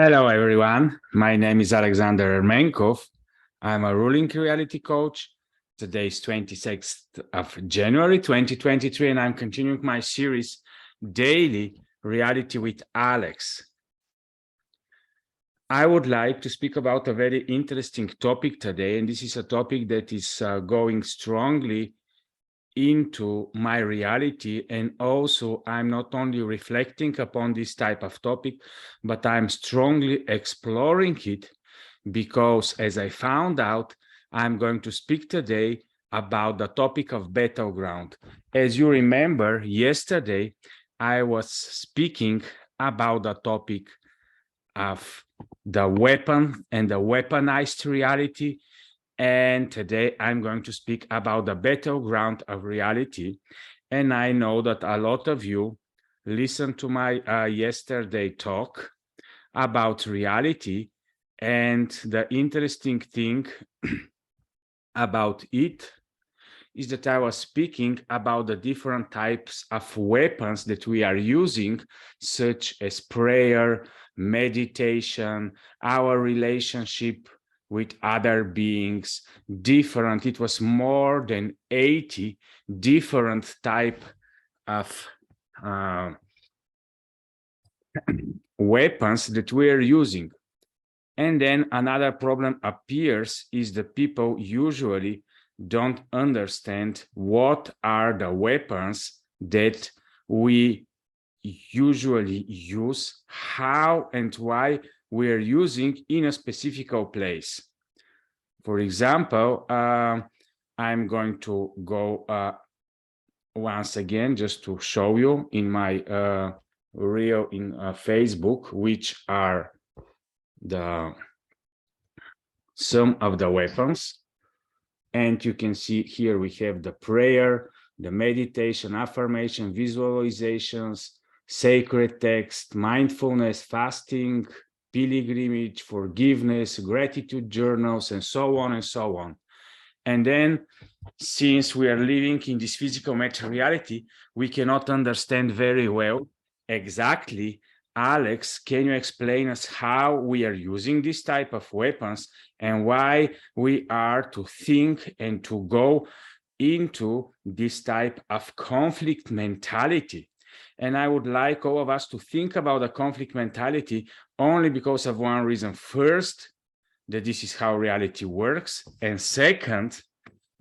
Hello, everyone. My name is Alexander Ermenkov. I'm a ruling reality coach. Today is 26th of January, 2023, and I'm continuing my series, Daily Reality with Alex. I would like to speak about a very interesting topic today, and this is a topic that is going strongly into my reality. And also I'm not only reflecting upon this type of topic, but I'm strongly exploring it, because as I found out, I'm going to speak today about the topic of battleground. As you remember, yesterday I was speaking about the topic of the weapon and the weaponized reality. And today I'm going to speak about the battleground of reality. And I know that a lot of you listened to my yesterday talk about reality. And the interesting thing about it is that I was speaking about the different types of weapons that we are using, such as prayer, meditation, our relationship with other beings, different. It was more than 80 different type of weapons that we are using. And then another problem appears is that people usually don't understand what are the weapons that we usually use, how and why we are using in a specific place. For example, I'm going to go once again just to show you in my reel in Facebook, which are some of the weapons. And you can see here we have the prayer, the meditation, affirmation, visualizations, sacred text, mindfulness, fasting, pilgrimage, forgiveness, gratitude journals, and so on and so on. And then, since we are living in this physical materiality, we cannot understand very well exactly. Alex, can you explain us how we are using this type of weapons and why we are to think and to go into this type of conflict mentality? And I would like all of us to think about the conflict mentality only because of one reason. First, that this is how reality works. And second,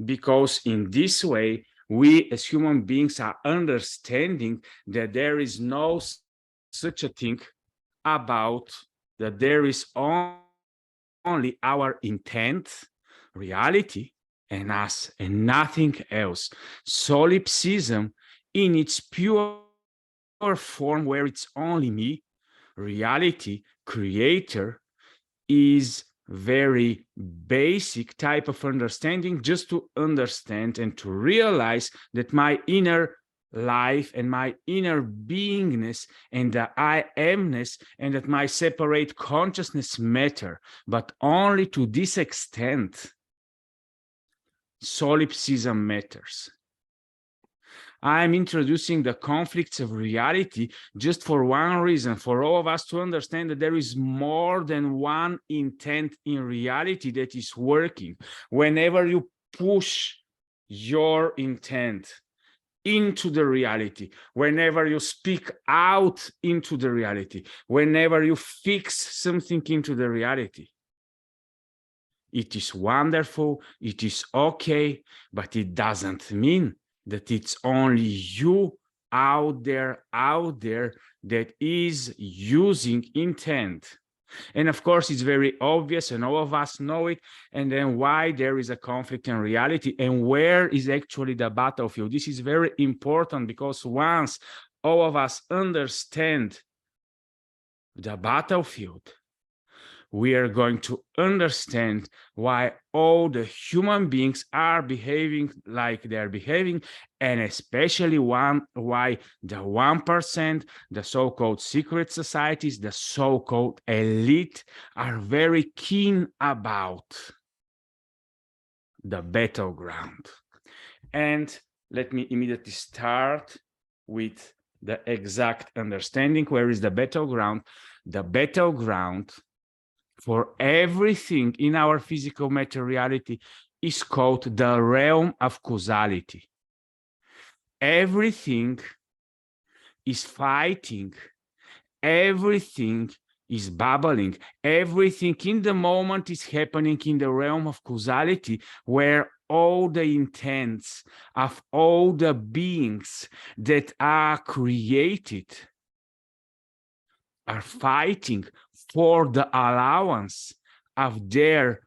because in this way, we as human beings are understanding that there is no such a thing about that there is only our intent, reality, and us, and nothing else. Solipsism in its pure form, where it's only me, reality, creator, is very basic type of understanding, just to understand and to realize that my inner life and my inner beingness and the I amness and that my separate consciousness matter, but only to this extent solipsism matters. I'm introducing the conflicts of reality just for one reason, for all of us to understand that there is more than one intent in reality that is working. Whenever you push your intent into the reality, whenever you speak out into the reality, whenever you fix something into the reality, it is wonderful, it is okay, but it doesn't mean that it's only you out there that is using intent. And of course, it's very obvious and all of us know it. And then why there is a conflict in reality and where is actually the battlefield. This is very important, because once all of us understand the battlefield, we are going to understand why all the human beings are behaving like they're behaving, and especially why the 1%, the so-called secret societies, the so-called elite, are very keen about the battleground. And let me immediately start with the exact understanding. Where is the battleground? The battleground for everything in our physical materiality is called the realm of causality. Everything is fighting, everything is bubbling, everything in the moment is happening in the realm of causality, where all the intents of all the beings that are created are fighting for the allowance of their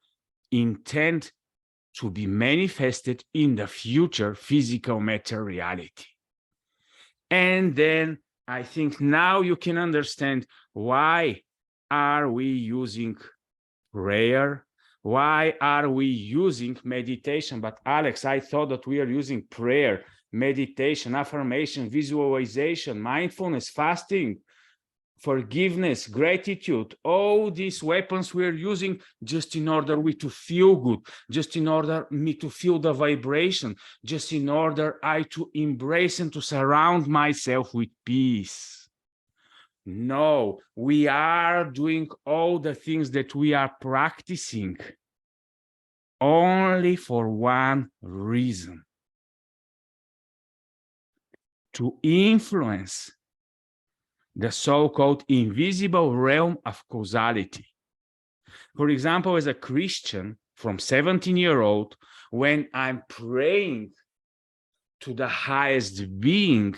intent to be manifested in the future physical materiality. And then I think now you can understand why are we using prayer? Why are we using meditation? But Alex, I thought that we are using prayer, meditation, affirmation, visualization, mindfulness, fasting, forgiveness, gratitude, all these weapons we're using just in order we to feel good, just in order me to feel the vibration, just in order I to embrace and to surround myself with peace. No, we are doing all the things that we are practicing only for one reason: to influence the so-called invisible realm of causality. For example, as a Christian from 17-year-old, when I'm praying to the highest being,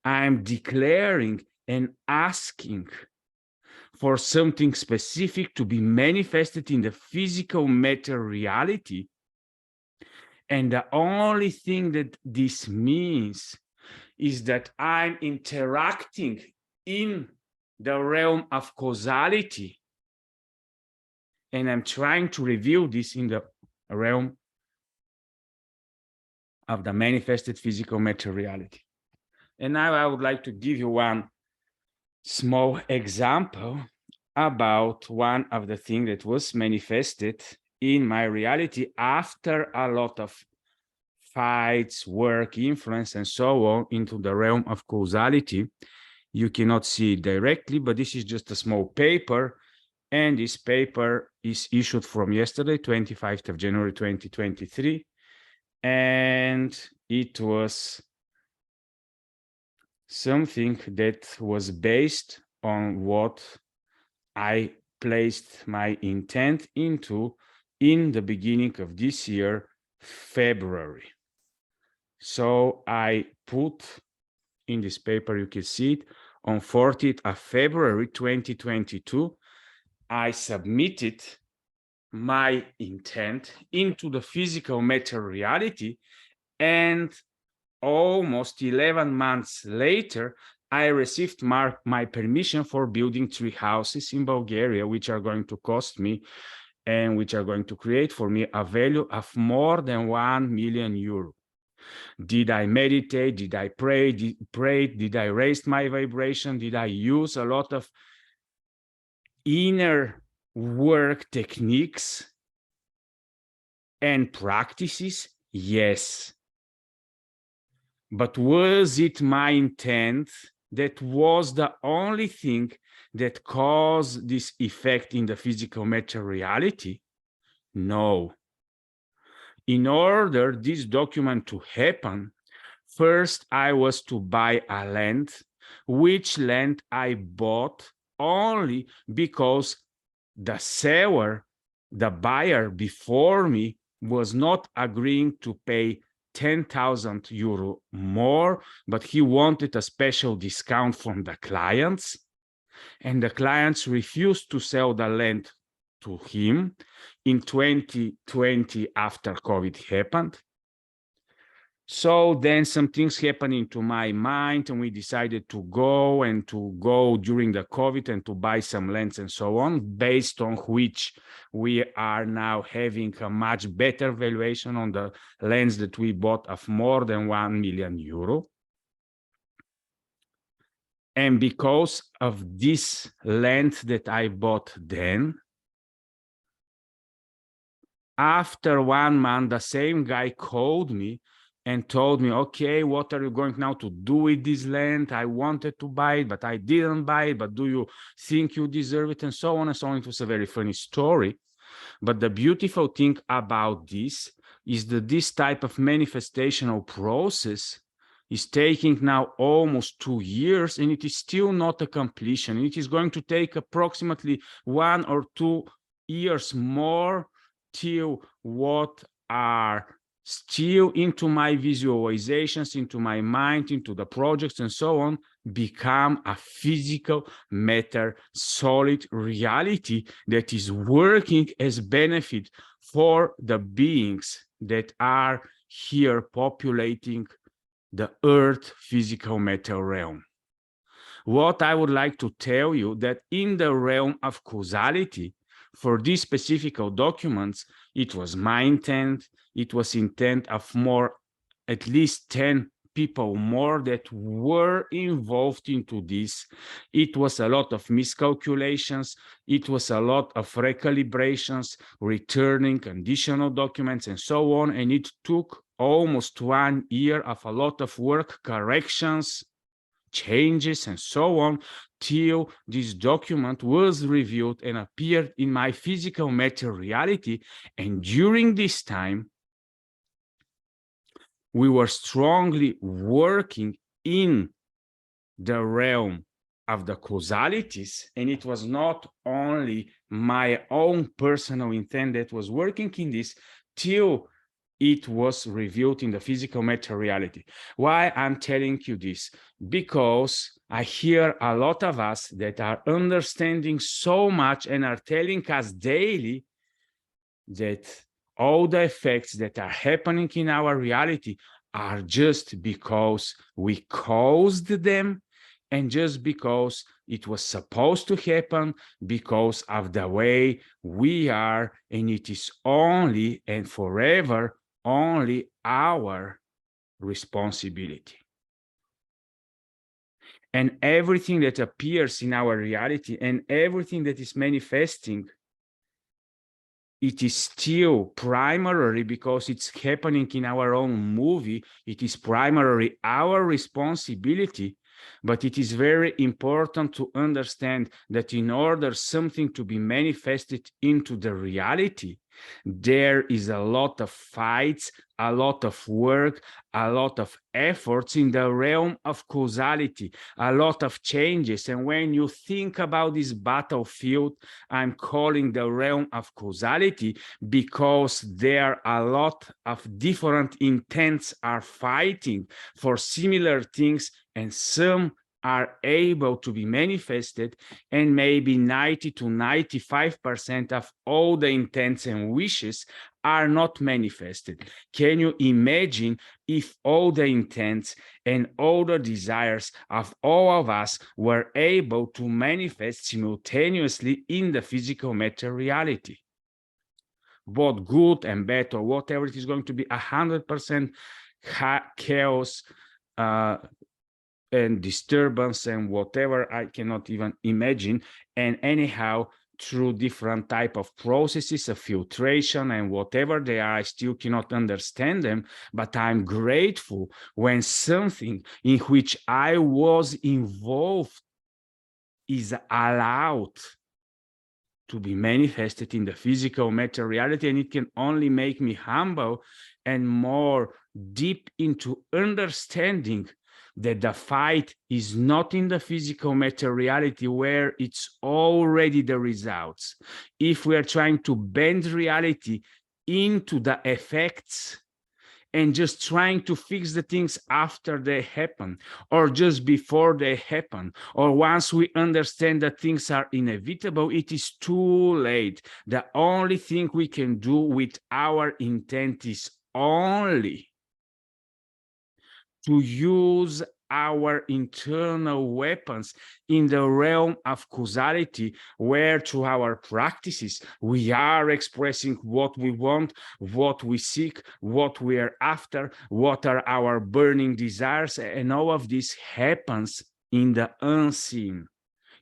I'm declaring and asking for something specific to be manifested in the physical matter reality. And the only thing that this means is that I'm interacting in the realm of causality, and I'm trying to reveal this in the realm of the manifested physical materiality. And now I would like to give you one small example about one of the things that was manifested in my reality after a lot of fights, work, influence, and so on into the realm of causality. You cannot see it directly, but this is just a small paper. And this paper is issued from yesterday, 25th of January, 2023. And it was something that was based on what I placed my intent into in the beginning of this year, February. So I put in this paper, you can see it, on 14th of February 2022, I submitted my intent into the physical matter reality, and almost 11 months later, I received my permission for building 3 houses in Bulgaria, which are going to cost me and which are going to create for me a value of more than 1 million euro. Did I meditate? Did I pray? Did I raise my vibration? Did I use a lot of inner work techniques and practices? Yes. But was it my intent that was the only thing that caused this effect in the physical matter reality? No. In order this document to happen, first I was to buy a land, which land I bought only because the seller, the buyer before me, was not agreeing to pay 10,000 euro more, but he wanted a special discount from the clients, and the clients refused to sell the land to him in 2020 after COVID happened. So then some things happened into my mind, and we decided to go during the COVID and to buy some lands and so on, based on which we are now having a much better valuation on the lands that we bought of more than 1 million euro. And because of this land that I bought then, after 1 month, the same guy called me and told me, okay, what are you going now to do with this land? I wanted to buy it, but I didn't buy it. But do you think you deserve it? And so on and so on. It was a very funny story. But the beautiful thing about this is that this type of manifestational process is taking now almost 2 years, and it is still not a completion. It is going to take approximately 1 or 2 years more till what are still into my visualizations, into my mind, into the projects and so on, become a physical matter, solid reality that is working as benefit for the beings that are here populating the earth physical matter realm. What I would like to tell you that in the realm of causality, for these specific documents, it was my intent, it was intent of more, at least 10 people more that were involved into this. It was a lot of miscalculations, it was a lot of recalibrations, returning conditional documents and so on, and it took almost 1 year of a lot of work, corrections, changes and so on, till this document was reviewed and appeared in my physical matter reality. And during this time, we were strongly working in the realm of the causalities, and it was not only my own personal intent that was working in this till it was revealed in the physical matter reality. Why I'm telling you this? Because I hear a lot of us that are understanding so much and are telling us daily that all the effects that are happening in our reality are just because we caused them, and just because it was supposed to happen, because of the way we are, and it is only and forever only our responsibility. And everything that appears in our reality and everything that is manifesting, it is still primarily, because it's happening in our own movie, it is primarily our responsibility. But it is very important to understand that in order something to be manifested into the reality, there is a lot of fights, a lot of work, a lot of efforts in the realm of causality, a lot of changes. And when you think about this battlefield, I'm calling the realm of causality because there are a lot of different intents are fighting for similar things, and some are able to be manifested, and maybe 90 to 95% of all the intents and wishes are not manifested. Can you imagine if all the intents and all the desires of all of us were able to manifest simultaneously in the physical matter reality? Both good and bad, or whatever, it is going to be 100% chaos, and disturbance and whatever I cannot even imagine. And anyhow, through different type of processes of filtration and whatever they are, I still cannot understand them, but I'm grateful when something in which I was involved is allowed to be manifested in the physical matter reality, and it can only make me humble and more deep into understanding that the fight is not in the physical matter reality where it's already the results. If we are trying to bend reality into the effects and just trying to fix the things after they happen, or just before they happen, or once we understand that things are inevitable, it is too late. The only thing we can do with our intent is only to use our internal weapons in the realm of causality, where through our practices we are expressing what we want, what we seek, what we are after, what are our burning desires, and all of this happens in the unseen.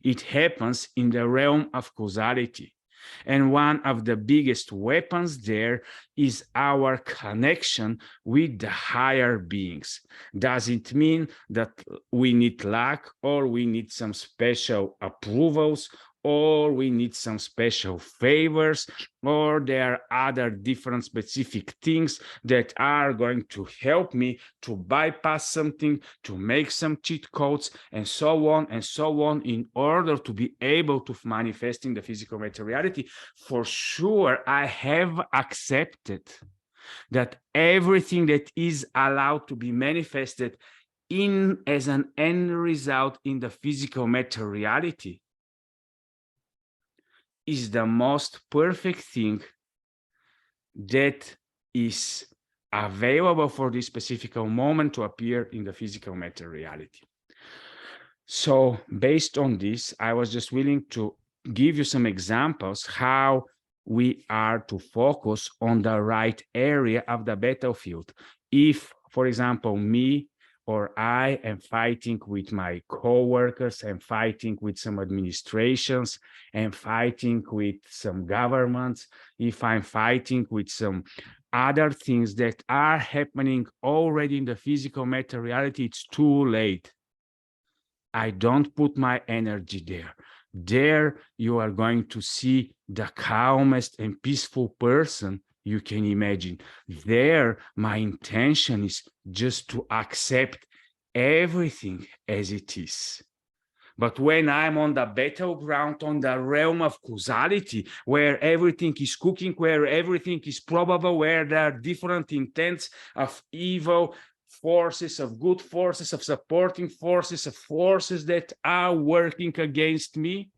It happens in the realm of causality. And one of the biggest weapons there is our connection with the higher beings. Does it mean that we need luck, or we need some special approvals, or we need some special favors, or there are other different specific things that are going to help me to bypass something, to make some cheat codes, and so on and so on, in order to be able to manifest in the physical materiality? For sure, I have accepted that everything that is allowed to be manifested in as an end result in the physical materiality is the most perfect thing that is available for this specific moment to appear in the physical materiality. So based on this, I was just willing to give you some examples how we are to focus on the right area of the battlefield. If, for example, me or I am fighting with my co-workers, and fighting with some administrations, and fighting with some governments, if I'm fighting with some other things that are happening already in the physical materiality, it's too late. I don't put my energy there. There you are going to see the calmest and peaceful person you can imagine. There, my intention is just to accept everything as it is. But when I'm on the battleground, on the realm of causality, where everything is cooking, where everything is probable, where there are different intents of evil forces, of good forces, of supporting forces, of forces that are working against me,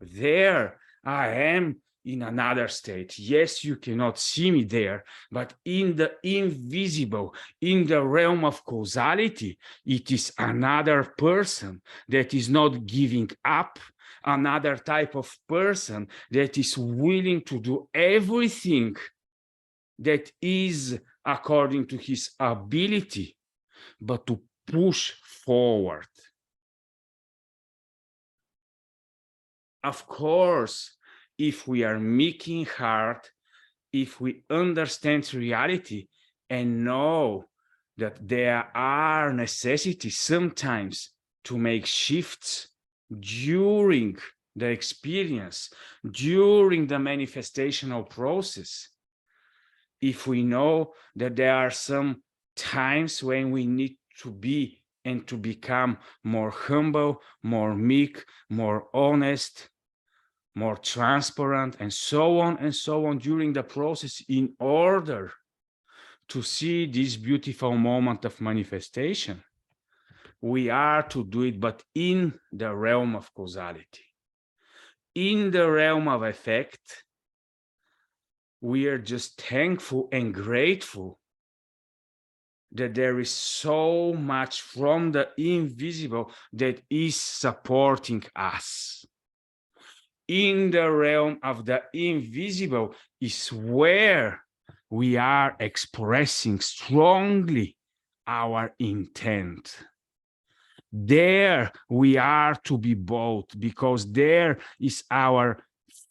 there I am in another state. Yes, you cannot see me there, but in the invisible, in the realm of causality, it is another person that is not giving up, another type of person that is willing to do everything that is according to his ability, but to push forward. Of course, if we are making hard, if we understand reality and know that there are necessities sometimes to make shifts during the experience, during the manifestational process, if we know that there are some times when we need to be and to become more humble, more meek, more honest, more transparent, and so on during the process, in order to see this beautiful moment of manifestation, we are to do it, but in the realm of causality. In the realm of effect, we are just thankful and grateful that there is so much from the invisible that is supporting us. In the realm of the invisible is where we are expressing strongly our intent. There we are to be bold, because there is our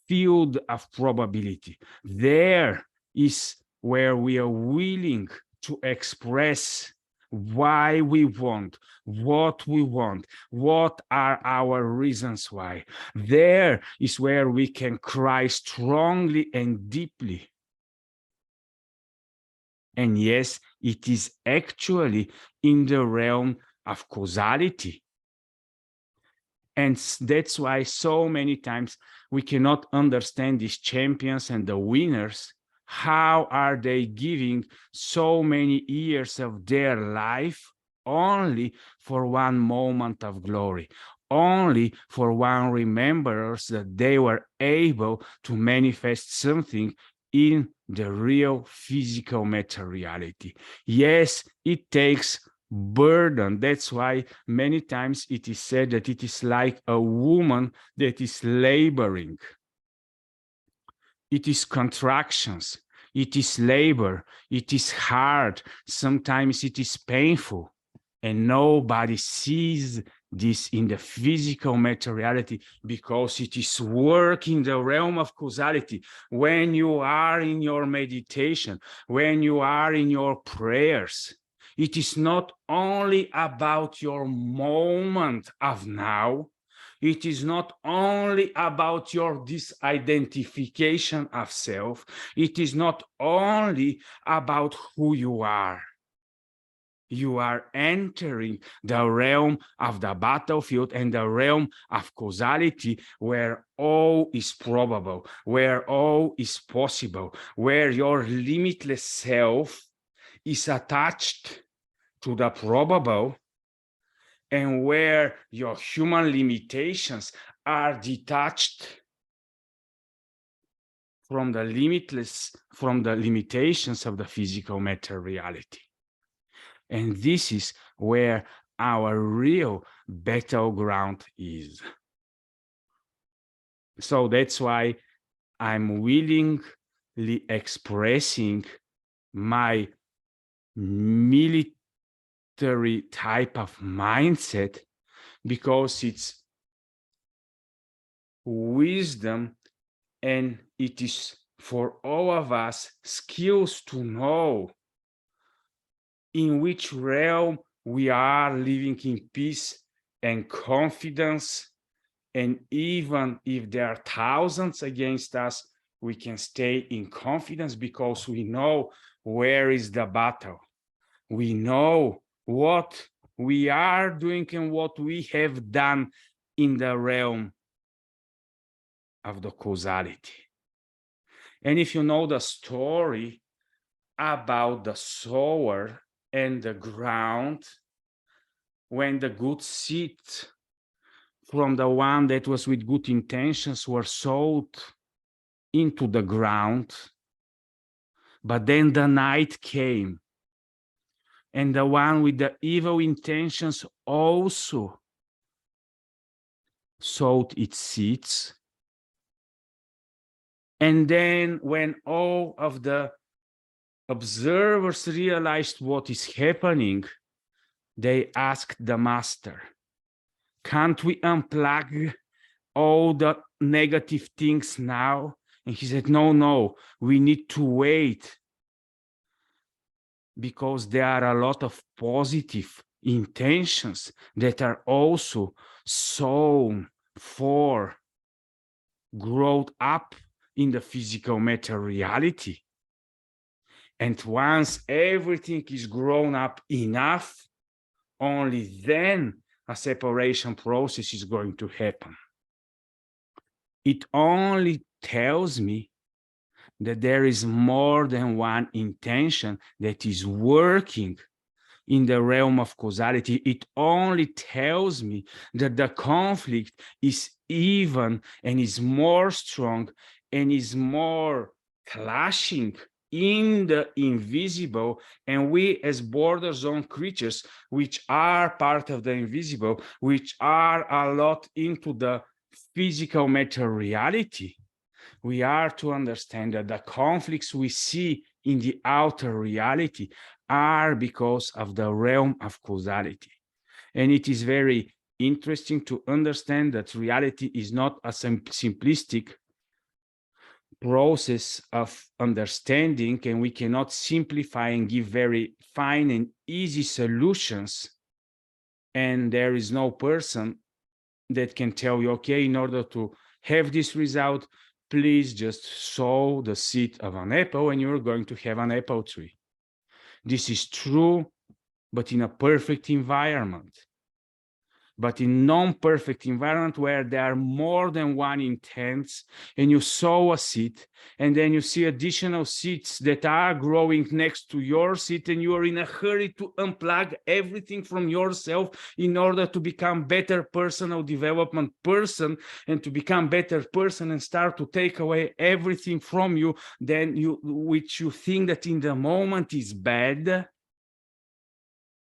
field of probability. There is where we are willing to express why we want, what are our reasons why. There is where we can cry strongly and deeply. And yes, it is actually in the realm of causality. And that's why so many times we cannot understand these champions and the winners. How are they giving so many years of their life only for one moment of glory, only for one remembrance that they were able to manifest something in the real physical materiality? Yes, it takes burden. That's why many times it is said that it is like a woman that is laboring. It is contractions, it is labor, it is hard, sometimes it is painful, and nobody sees this in the physical materiality because it is work in the realm of causality. When you are in your meditation, when you are in your prayers, it is not only about your moment of now. It is not only about your disidentification of self. It is not only about who you are. You are entering the realm of the battlefield and the realm of causality, where all is probable, where all is possible, where your limitless self is attached to the probable, and where your human limitations are detached from the limitations of the physical matter reality. And this is where our real battleground is. So that's why I'm willingly expressing my military type of mindset, because it's wisdom and it is for all of us skills to know in which realm we are living in peace and confidence. And even if there are thousands against us, we can stay in confidence because we know where is the battle. We know what we are doing and what we have done in the realm of the causality. And if you know the story about the sower and the ground, when the good seed from the one that was with good intentions were sowed into the ground, but then the night came, and the one with the evil intentions also sowed its seeds. And then when all of the observers realized what is happening, they asked the master, can't we unplug all the negative things now? And he said, no, we need to wait, because there are a lot of positive intentions that are also sown for growth up in the physical matter reality. And once everything is grown up enough, only then a separation process is going to happen. It only tells me that there is more than one intention that is working in the realm of causality. It only tells me that the conflict is even and is more strong and is more clashing in the invisible, and we as border zone creatures, which are part of the invisible, which are a lot into the physical matter reality, we are to understand that the conflicts we see in the outer reality are because of the realm of causality. And it is very interesting to understand that reality is not a simplistic process of understanding, and we cannot simplify and give very fine and easy solutions. And there is no person that can tell you, okay, in order to have this result, please just sow the seed of an apple and you're going to have an apple tree. This is true, but in a perfect environment. But in non-perfect environment where there are more than one intents, and you sow a seed, and then you see additional seeds that are growing next to your seed, and you are in a hurry to unplug everything from yourself in order to become better personal development person, and to become better person and start to take away everything from you, then which you think that in the moment is bad.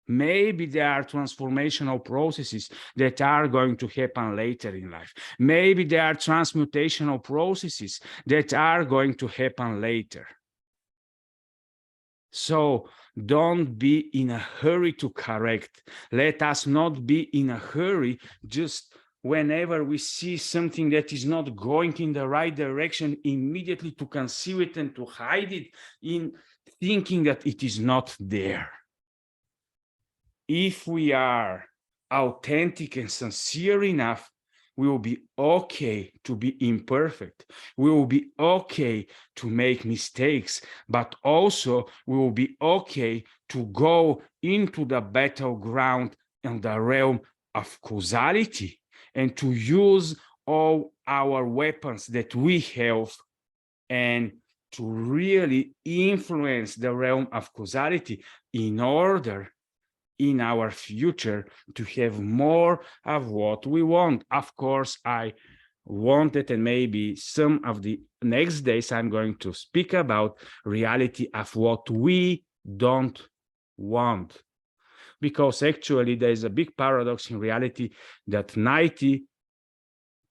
Maybe there are transformational processes that are going to happen later in life. Maybe there are transmutational processes that are going to happen later. So Don't be in a hurry to correct. Let us not be in a hurry just whenever we see something that is not going in the right direction, immediately to conceal it and to hide it in thinking that it is not there. If we are authentic and sincere enough, we will be okay to be imperfect. We will be okay to make mistakes, but also we will be okay to go into the battleground and the realm of causality and to use all our weapons that we have and to really influence the realm of causality in order in our future to have more of what we want. Of course, I wanted, and maybe some of the next days I'm going to speak about reality of what we don't want. Because actually there's a big paradox in reality that 90%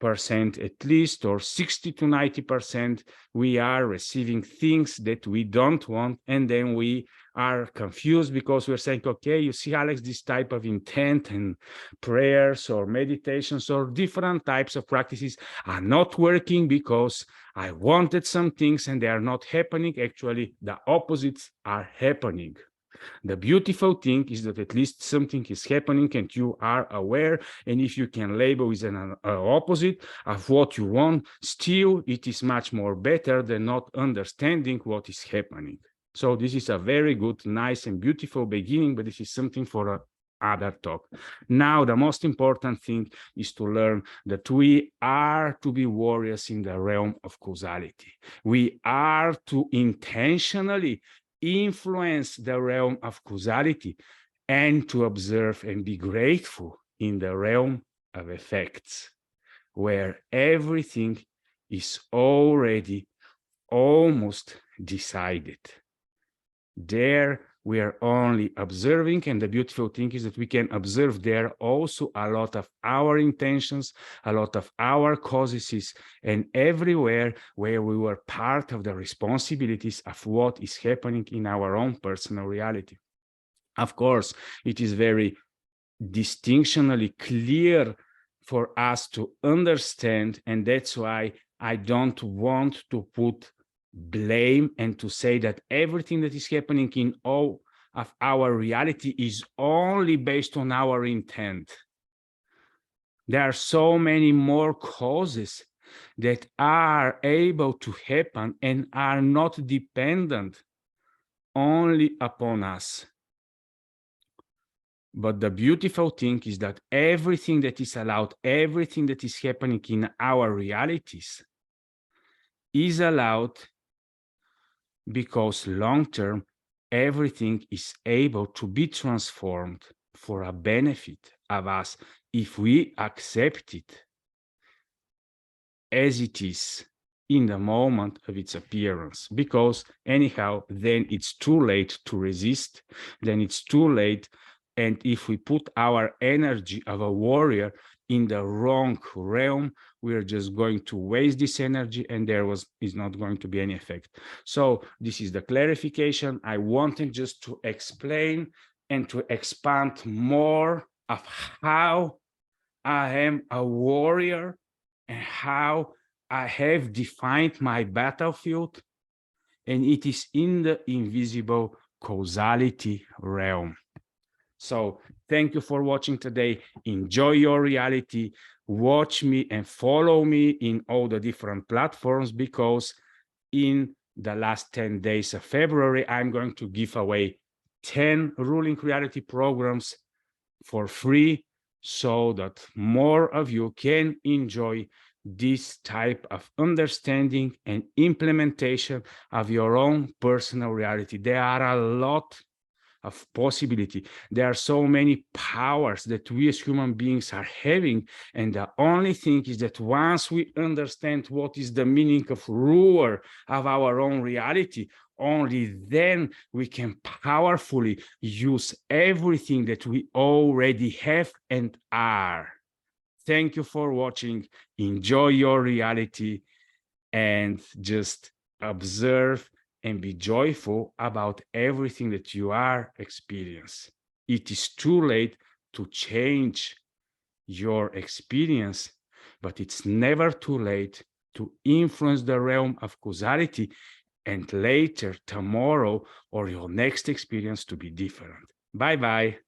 at least, or 60 to 90%, we are receiving things that we don't want, and then we are confused because we're saying, okay, you see, Alex, this type of intent and prayers or meditations or different types of practices are not working because I wanted some things and they are not happening. Actually, the opposites are happening. The beautiful thing is that at least something is happening and you are aware, and if you can label as an opposite of what you want, still it is much more better than not understanding what is happening. So this is a very good, nice and beautiful beginning, but this is something for other talk. Now, the most important thing is to learn that we are to be warriors in the realm of causality. We are to intentionally influence the realm of causality and to observe and be grateful in the realm of effects, where everything is already almost decided. There we are only observing, and the beautiful thing is that we can observe there also a lot of our intentions, a lot of our causes, and everywhere where we were part of the responsibilities of what is happening in our own personal reality. Of course, it is very distinctionally clear for us to understand, and that's why I don't want to put blame and to say that everything that is happening in all of our reality is only based on our intent. There are so many more causes that are able to happen and are not dependent only upon us. But the beautiful thing is that everything that is allowed, everything that is happening in our realities is allowed because long-term, everything is able to be transformed for a benefit of us if we accept it as it is in the moment of its appearance. Because anyhow, then it's too late to resist, then it's too late. And if we put our energy of a warrior in the wrong realm, we're just going to waste this energy and is not going to be any effect. So this is the clarification. I wanted just to explain and to expand more of how I am a warrior and how I have defined my battlefield, and it is in the invisible causality realm. So thank you for watching today. Enjoy your reality. Watch me and follow me in all the different platforms, because in the last 10 days of February, I'm going to give away 10 ruling reality programs for free so that more of you can enjoy this type of understanding and implementation of your own personal reality. There are a lot of possibility. There are so many powers that we as human beings are having, and the only thing is that once we understand what is the meaning of ruler of our own reality, only then we can powerfully use everything that we already have and are. Thank you for watching. Enjoy your reality and just observe and be joyful about everything that you are experiencing. It is too late to change your experience, but it's never too late to influence the realm of causality and later, tomorrow, or your next experience to be different. Bye-bye.